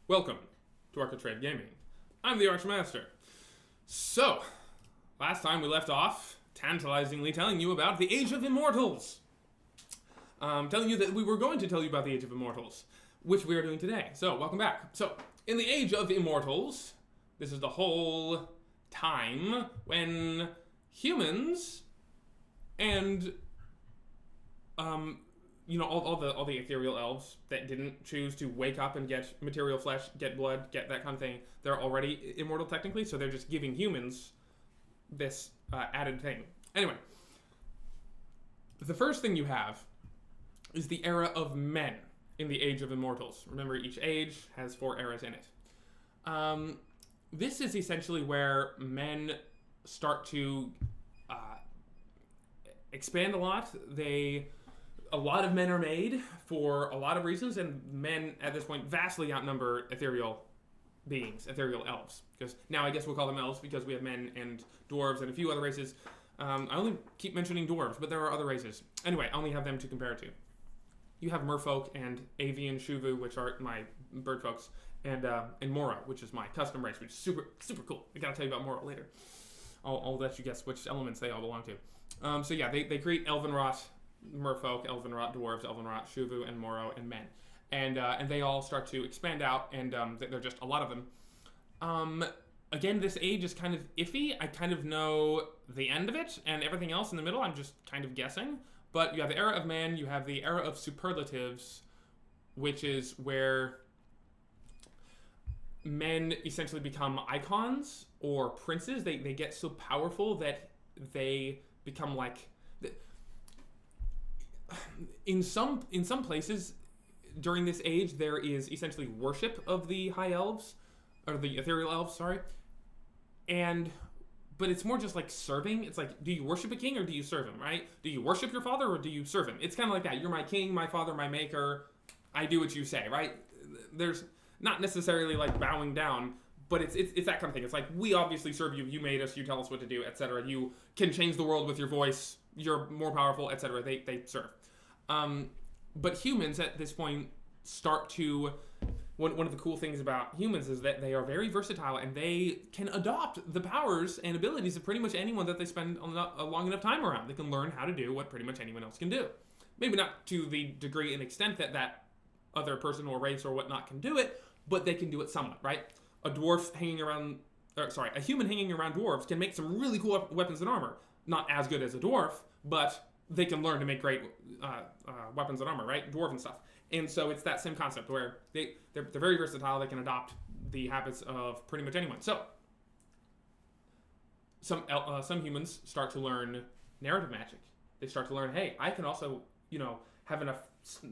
Welcome to Architrave Gaming. I'm the Archmaster. So, last time we left off, tantalizingly telling you about the Age of Immortals. Telling you that we were going to tell you about the Age of Immortals, which we are doing today. So, welcome back. So, in the Age of Immortals, this is the whole time when humans and all the ethereal elves that didn't choose to wake up and get material flesh, get blood, get that kind of thing, they're already immortal technically, so they're just giving humans this added thing. Anyway, the first thing you have is the era of men in the Age of Immortals. Remember, each age has 4 eras in it. This is essentially where men start to expand a lot. A lot of men are made for a lot of reasons, and men at this point vastly outnumber ethereal beings, ethereal elves. Because now I guess we'll call them elves because we have men and dwarves and a few other races. I only keep mentioning dwarves, but there are other races. Anyway, I only have them to compare to. You have merfolk and avian shuvu, which are my bird folks, and Mora, which is my custom race, which is super, super cool. I gotta tell you about Mora later. I'll let you guess which elements they all belong to. They create Elvenrot, merfolk, Elvenrot, dwarves, Elvenrot, shuvu, and Moro, and men. And they all start to expand out, and there are just a lot of them. Again, this age is kind of iffy. I kind of know the end of it, and everything else in the middle I'm just kind of guessing. But you have the era of man, you have the era of superlatives, which is where men essentially become icons or princes. They get so powerful that they become like... In some places during this age, there is essentially worship of the high elves, or the ethereal elves, sorry. But it's more just like serving. It's like, do you worship a king or do you serve him, right? Do you worship your father or do you serve him? It's kind of like that. You're my king, my father, my maker. I do what you say, right? There's not necessarily like bowing down, but it's that kind of thing. It's like, we obviously serve you. You made us. You tell us what to do, etc. You can change the world with your voice. You're more powerful, etc. They serve. But humans at this point start to... One of the cool things about humans is that they are very versatile and they can adopt the powers and abilities of pretty much anyone that they spend a long enough time around. They can learn how to do what pretty much anyone else can do. Maybe not to the degree and extent that other person or race or whatnot can do it, but they can do it somewhat, right? A human hanging around dwarves can make some really cool weapons and armor. Not as good as a dwarf, but they can learn to make great weapons and armor, right? Dwarven stuff. And so it's that same concept where they're very versatile. They can adopt the habits of pretty much anyone. So some humans start to learn narrative magic. They start to learn, hey, I can also, have enough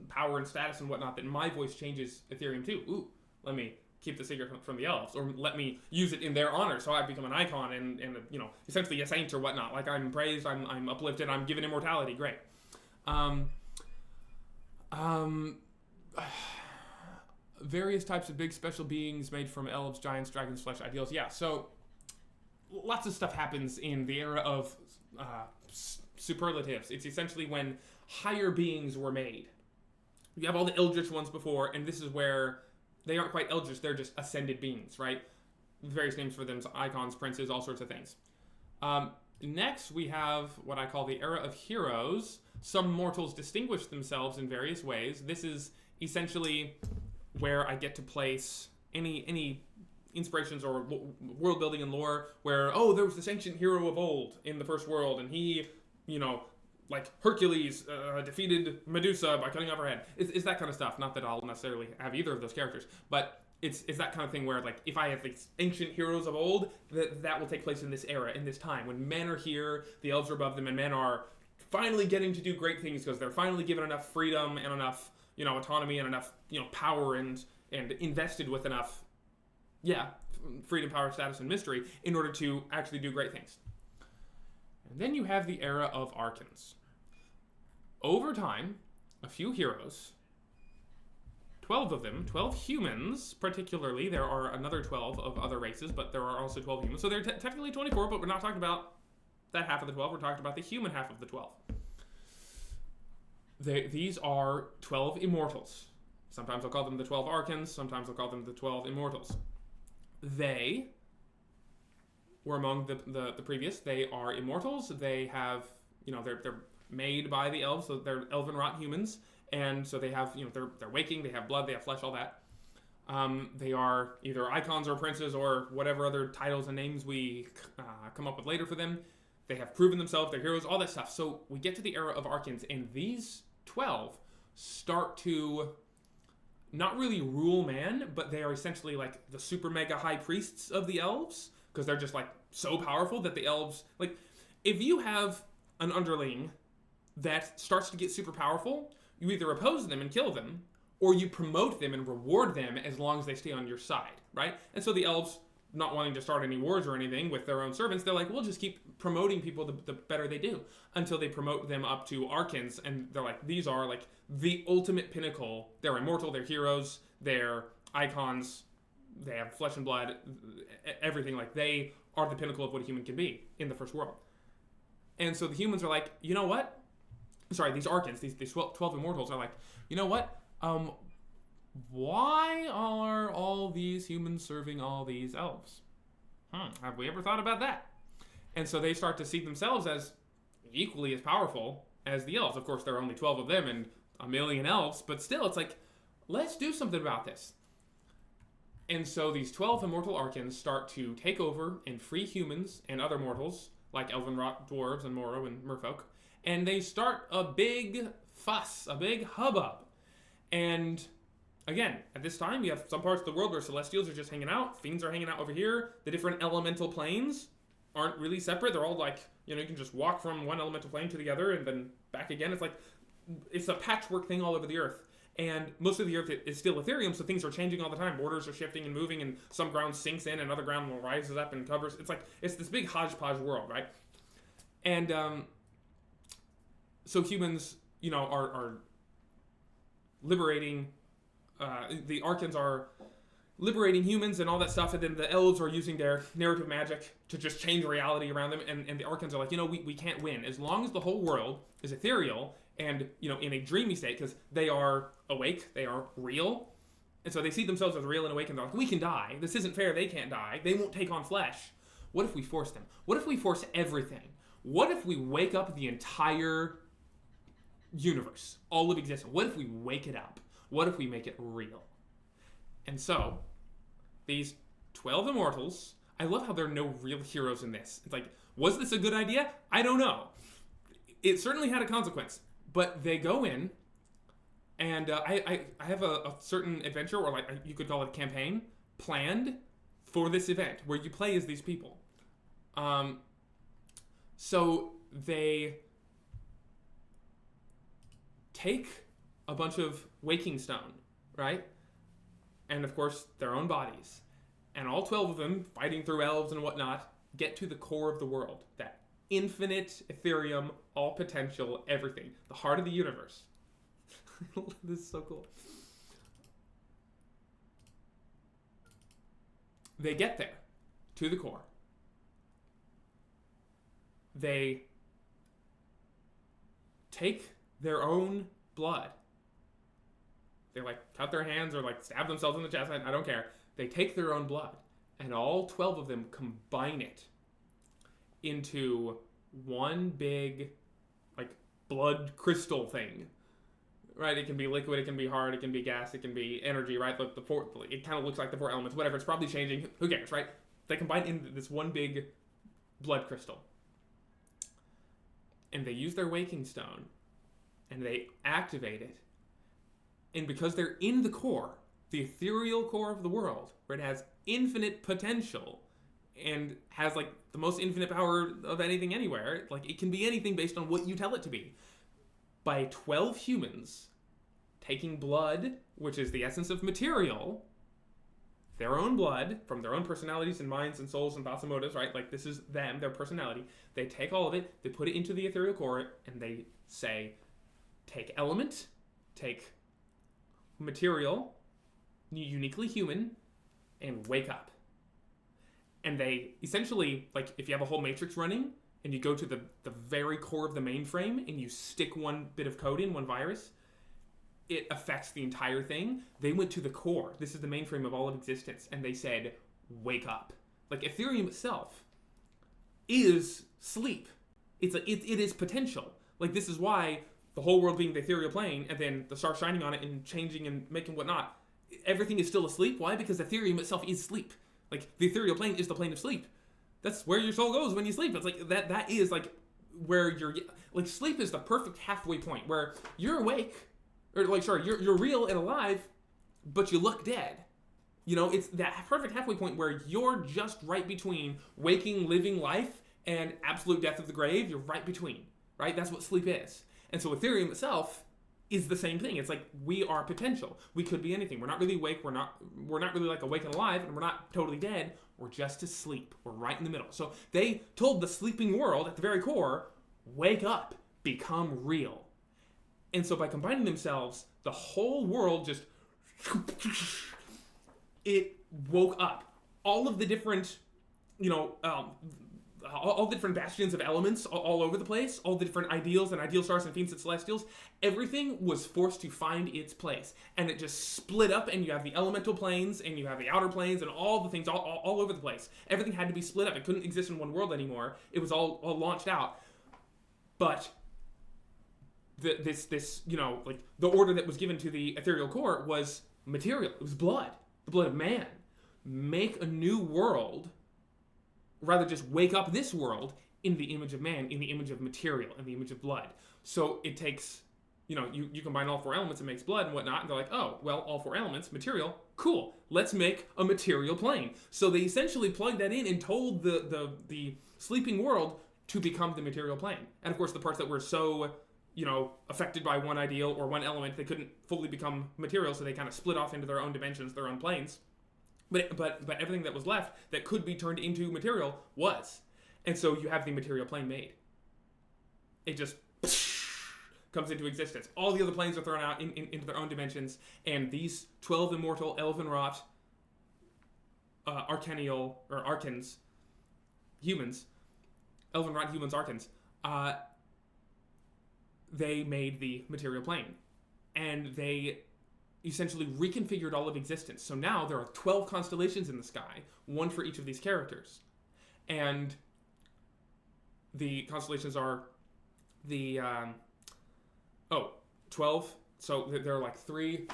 power and status and whatnot that my voice changes Ethereum too. Ooh, let me keep the secret from the elves, or let me use it in their honor, so I become an icon and essentially a saint or whatnot. Like, I'm praised, I'm uplifted, I'm given immortality. Great. Various types of big special beings made from elves, giants, dragons, flesh, ideals. Yeah, so lots of stuff happens in the era of superlatives. It's essentially when higher beings were made. You have all the eldritch ones before, and this is where they aren't quite eldritch, they're just ascended beings, right? Various names for them, icons, princes, all sorts of things. Next, we have what I call the era of heroes. Some mortals distinguish themselves in various ways. This is essentially where I get to place any inspirations or world building and lore where, there was this ancient hero of old in the first world, and he, like Hercules defeated Medusa by cutting off her head. It's that kind of stuff. Not that I'll necessarily have either of those characters, but it's that kind of thing where, like, if I have these ancient heroes of old, that will take place in this era, in this time, when men are here, the elves are above them, and men are finally getting to do great things because they're finally given enough freedom and enough, autonomy and enough, power and invested with enough, freedom, power, status, and mystery in order to actually do great things. And then you have the era of archons. Over time, a few heroes, 12 of them, 12 humans particularly. There are another 12 of other races, but there are also 12 humans. So they're technically 24, but we're not talking about that half of the 12. We're talking about the human half of the 12. These are 12 immortals. Sometimes I'll call them the 12 Archons. Sometimes I'll call them the 12 Immortals. They were among the previous. They are Immortals. They have, they're made by the elves, so they're elven rot humans. And so they have, they're waking, they have blood, they have flesh, all that. They are either icons or princes or whatever other titles and names we come up with later for them. They have proven themselves, they're heroes, all that stuff. So we get to the era of Archons, and these 12 start to not really rule man, but they are essentially like the super mega high priests of the elves, because they're just like so powerful that the elves, like, if you have an underling that starts to get super powerful, you either oppose them and kill them, or you promote them and reward them as long as they stay on your side, right? And so the elves, not wanting to start any wars or anything with their own servants, they're like, we'll just keep promoting people the better they do, until they promote them up to Archons, and they're like, these are like the ultimate pinnacle. They're immortal, they're heroes, they're icons, they have flesh and blood, everything. Like, they are the pinnacle of what a human can be in the first world. And so the humans are like, you know what? Sorry, these Archons, these 12 Immortals are like, you know what? Why are all these humans serving all these elves? Have we ever thought about that? And so they start to see themselves as equally as powerful as the elves. Of course, there are only 12 of them and a million elves, but still, it's like, let's do something about this. And so these 12 immortal Archons start to take over and free humans and other mortals, like elven rot dwarves and Moro and merfolk, and they start a big fuss, a big hubbub. And again, at this time, you have some parts of the world where Celestials are just hanging out, Fiends are hanging out over here, the different elemental planes aren't really separate, they're all like, you can just walk from one elemental plane to the other and then back again. It's like, it's a patchwork thing all over the earth. And most of the earth is still Ethereum, so things are changing all the time. Borders are shifting and moving, and some ground sinks in, and other ground rises up and covers. It's like, it's this big hodgepodge world, right? And so humans, are liberating, the Archons are liberating humans and all that stuff, and then the elves are using their narrative magic to just change reality around them, and the Archons are like, we can't win. As long as the whole world is ethereal and, in a dreamy state, because they are awake, they are real, and so they see themselves as real and awake, and they're like, we can die. This isn't fair, they can't die. They won't take on flesh. What if we force them? What if we force everything? What if we wake up the entire universe, all of existence? What if we wake it up? What if we make it real? And so, these 12 Immortals, I love how there are no real heroes in this. It's like, was this a good idea? I don't know. It certainly had a consequence. But they go in, and I have a certain adventure, or like you could call it a campaign, planned for this event, where you play as these people. So they take a bunch of waking stone, right? And of course, their own bodies. And all 12 of them, fighting through elves and whatnot, get to the core of the world. That infinite Ethereum, all potential, everything. The heart of the universe. This is so cool. They get there, to the core. They take their own blood. They cut their hands or stab themselves in the chest. I don't care. They take their own blood, and all 12 of them combine it into one big blood crystal thing. Right? It can be liquid, it can be hard, it can be gas, it can be energy, right? It kind of looks like the 4 elements, whatever. It's probably changing. Who cares, right? They combine into this one big blood crystal. And they use their waking stone, and they activate it. And because they're in the core, the ethereal core of the world, where it has infinite potential and has the most infinite power of anything anywhere, it can be anything based on what you tell it to be. By 12 humans taking blood, which is the essence of material, their own blood, from their own personalities and minds and souls and thoughts and motives, right? This is them, their personality. They take all of it, they put it into the ethereal core, and they say, take element, take material, uniquely human, and wake up. And they essentially, if you have a whole matrix running, and you go to the very core of the mainframe, and you stick one bit of code in, one virus, it affects the entire thing. They went to the core. This is the mainframe of all of existence. And they said, wake up. Like, Ethereum itself is sleep. It is potential. Like, this is why the whole world being the ethereal plane, and then the star shining on it and changing and making whatnot, everything is still asleep. Why? Because Ethereum itself is sleep. Like, the ethereal plane is the plane of sleep. That's where your soul goes when you sleep. It's like, that is, like, where you're, like, sleep is the perfect halfway point, where you're awake, or, like, sorry, you're real and alive, but you look dead. You know, it's that perfect halfway point where you're just right between waking, living life, and absolute death of the grave. You're right between, right? That's what sleep is. And so Ethereum itself is the same thing. It's like, we are potential. We could be anything. We're not really awake. We're not really like awake and alive, and we're not totally dead. We're just asleep. We're right in the middle. So they told the sleeping world at the very core, wake up, become real. And so by combining themselves, the whole world just, it woke up. All of the different, all the different bastions of elements all over the place, all the different ideals and ideal stars and fiends and celestials, everything was forced to find its place. And it just split up, and you have the elemental planes, and you have the outer planes, and all the things all over the place. Everything had to be split up. It couldn't exist in one world anymore. It was all launched out. But this like, the order that was given to the ethereal core was material. It was blood. The blood of man. Make a new world, rather just wake up this world in the image of man, in the image of material, in the image of blood. So it takes, you combine all four elements, it makes blood and whatnot, and they're like, oh, well, all four elements, material, cool, let's make a material plane. So they essentially plugged that in and told the sleeping world to become the material plane. And of course, the parts that were so, affected by one ideal or one element, they couldn't fully become material, so they kind of split off into their own dimensions, their own planes. But everything that was left that could be turned into material was. And so you have the material plane made. It just comes into existence. All the other planes are thrown out into their own dimensions, and these 12 immortal, elven wrought, arcanial, or archons, humans, elven wrought humans, archons, they made the material plane. And they essentially reconfigured all of existence. So now there are 12 constellations in the sky, one for each of these characters. And the constellations are the 12. So there are like three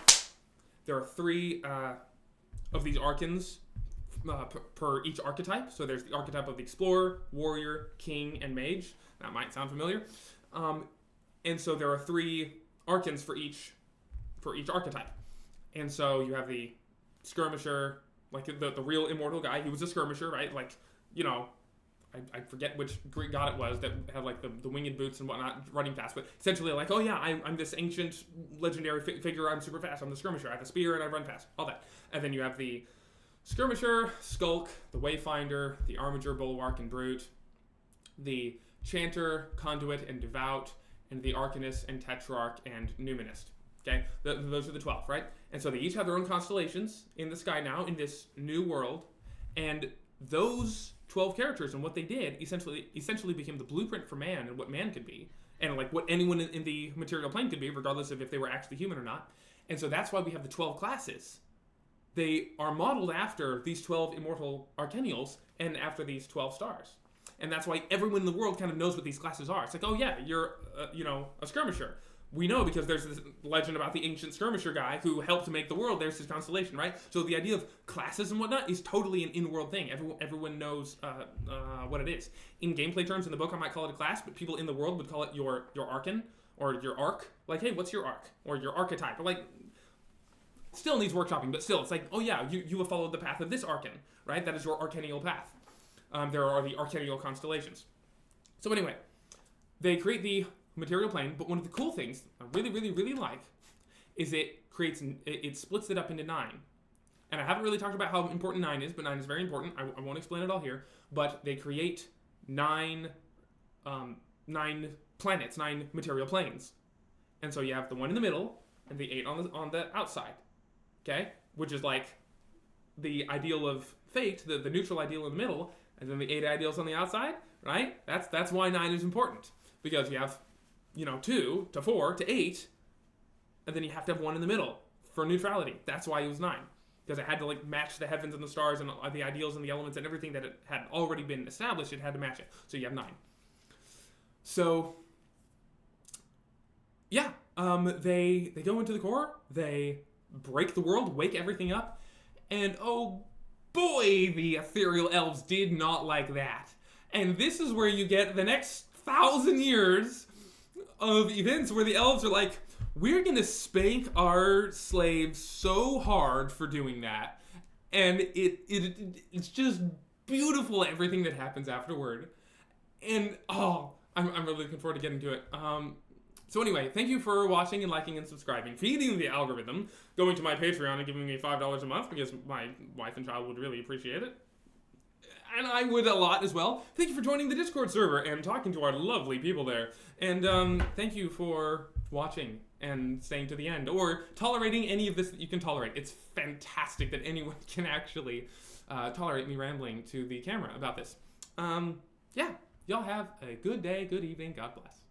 of these archons per each archetype. So there's the archetype of the explorer, warrior, king, and mage. That might sound familiar. And so there are 3 archons for each archetype. And so you have the skirmisher, like the real immortal guy. He was a skirmisher, right? Like, I forget which Greek god it was that had like the winged boots and whatnot, running fast. But essentially, like, oh yeah, I'm this ancient legendary figure. I'm super fast. I'm the skirmisher. I have a spear and I run fast. All that. And then you have the skirmisher, skulk, the wayfinder, the armiger, bulwark, and brute, the chanter, conduit, and devout, and the arcanist and tetrarch and numinist. Okay, those are the 12, right? And so they each have their own constellations in the sky now, in this new world. And those 12 characters and what they did essentially became the blueprint for man and what man could be. And like what anyone in the material plane could be, regardless of if they were actually human or not. And so that's why we have the 12 classes. They are modeled after these 12 immortal arcanials and after these 12 stars. And that's why everyone in the world kind of knows what these classes are. It's like, oh yeah, you're, a skirmisher. We know because there's this legend about the ancient skirmisher guy who helped make the world. There's his constellation, right? So the idea of classes and whatnot is totally an in-world thing. Everyone knows what it is. In gameplay terms, in the book, I might call it a class, but people in the world would call it your archon or your arc. Like, hey, what's your arc? Or your archetype. Or like, still needs workshopping, but still, it's like, oh yeah, you have followed the path of this archon, right? That is your arcanial path. There are the arcanial constellations. So anyway, they create the material plane, but one of the cool things I really, really, really like is it splits it up into 9. And I haven't really talked about how important 9 is, but 9 is very important. I won't explain it all here, but they create 9 planets, 9 material planes. And so you have the one in the middle and the 8 on the outside. Okay? Which is like the ideal of fate, the neutral ideal in the middle, and then the 8 ideals on the outside, right? That's why 9 is important. Because you have 2 to 4 to 8 and then you have to have one in the middle for neutrality. That's why it was 9. Because it had to like match the heavens and the stars and the ideals and the elements and everything that it had already been established. It had to match it. So you have 9. So yeah, they go into the core. They break the world, wake everything up, and oh boy, the ethereal elves did not like that. And this is where you get the next 1,000 years of events where the elves are like, we're gonna spank our slaves so hard for doing that, and it's just beautiful everything that happens afterward, and I'm really looking forward to getting to it. So anyway, thank you for watching and liking and subscribing, feeding the algorithm, going to my Patreon and giving me $5 a month because my wife and child would really appreciate it. And I would a lot as well. Thank you for joining the Discord server and talking to our lovely people there. And thank you for watching and staying to the end, or tolerating any of this that you can tolerate. It's fantastic that anyone can actually tolerate me rambling to the camera about this. Yeah, y'all have a good day, good evening, God bless.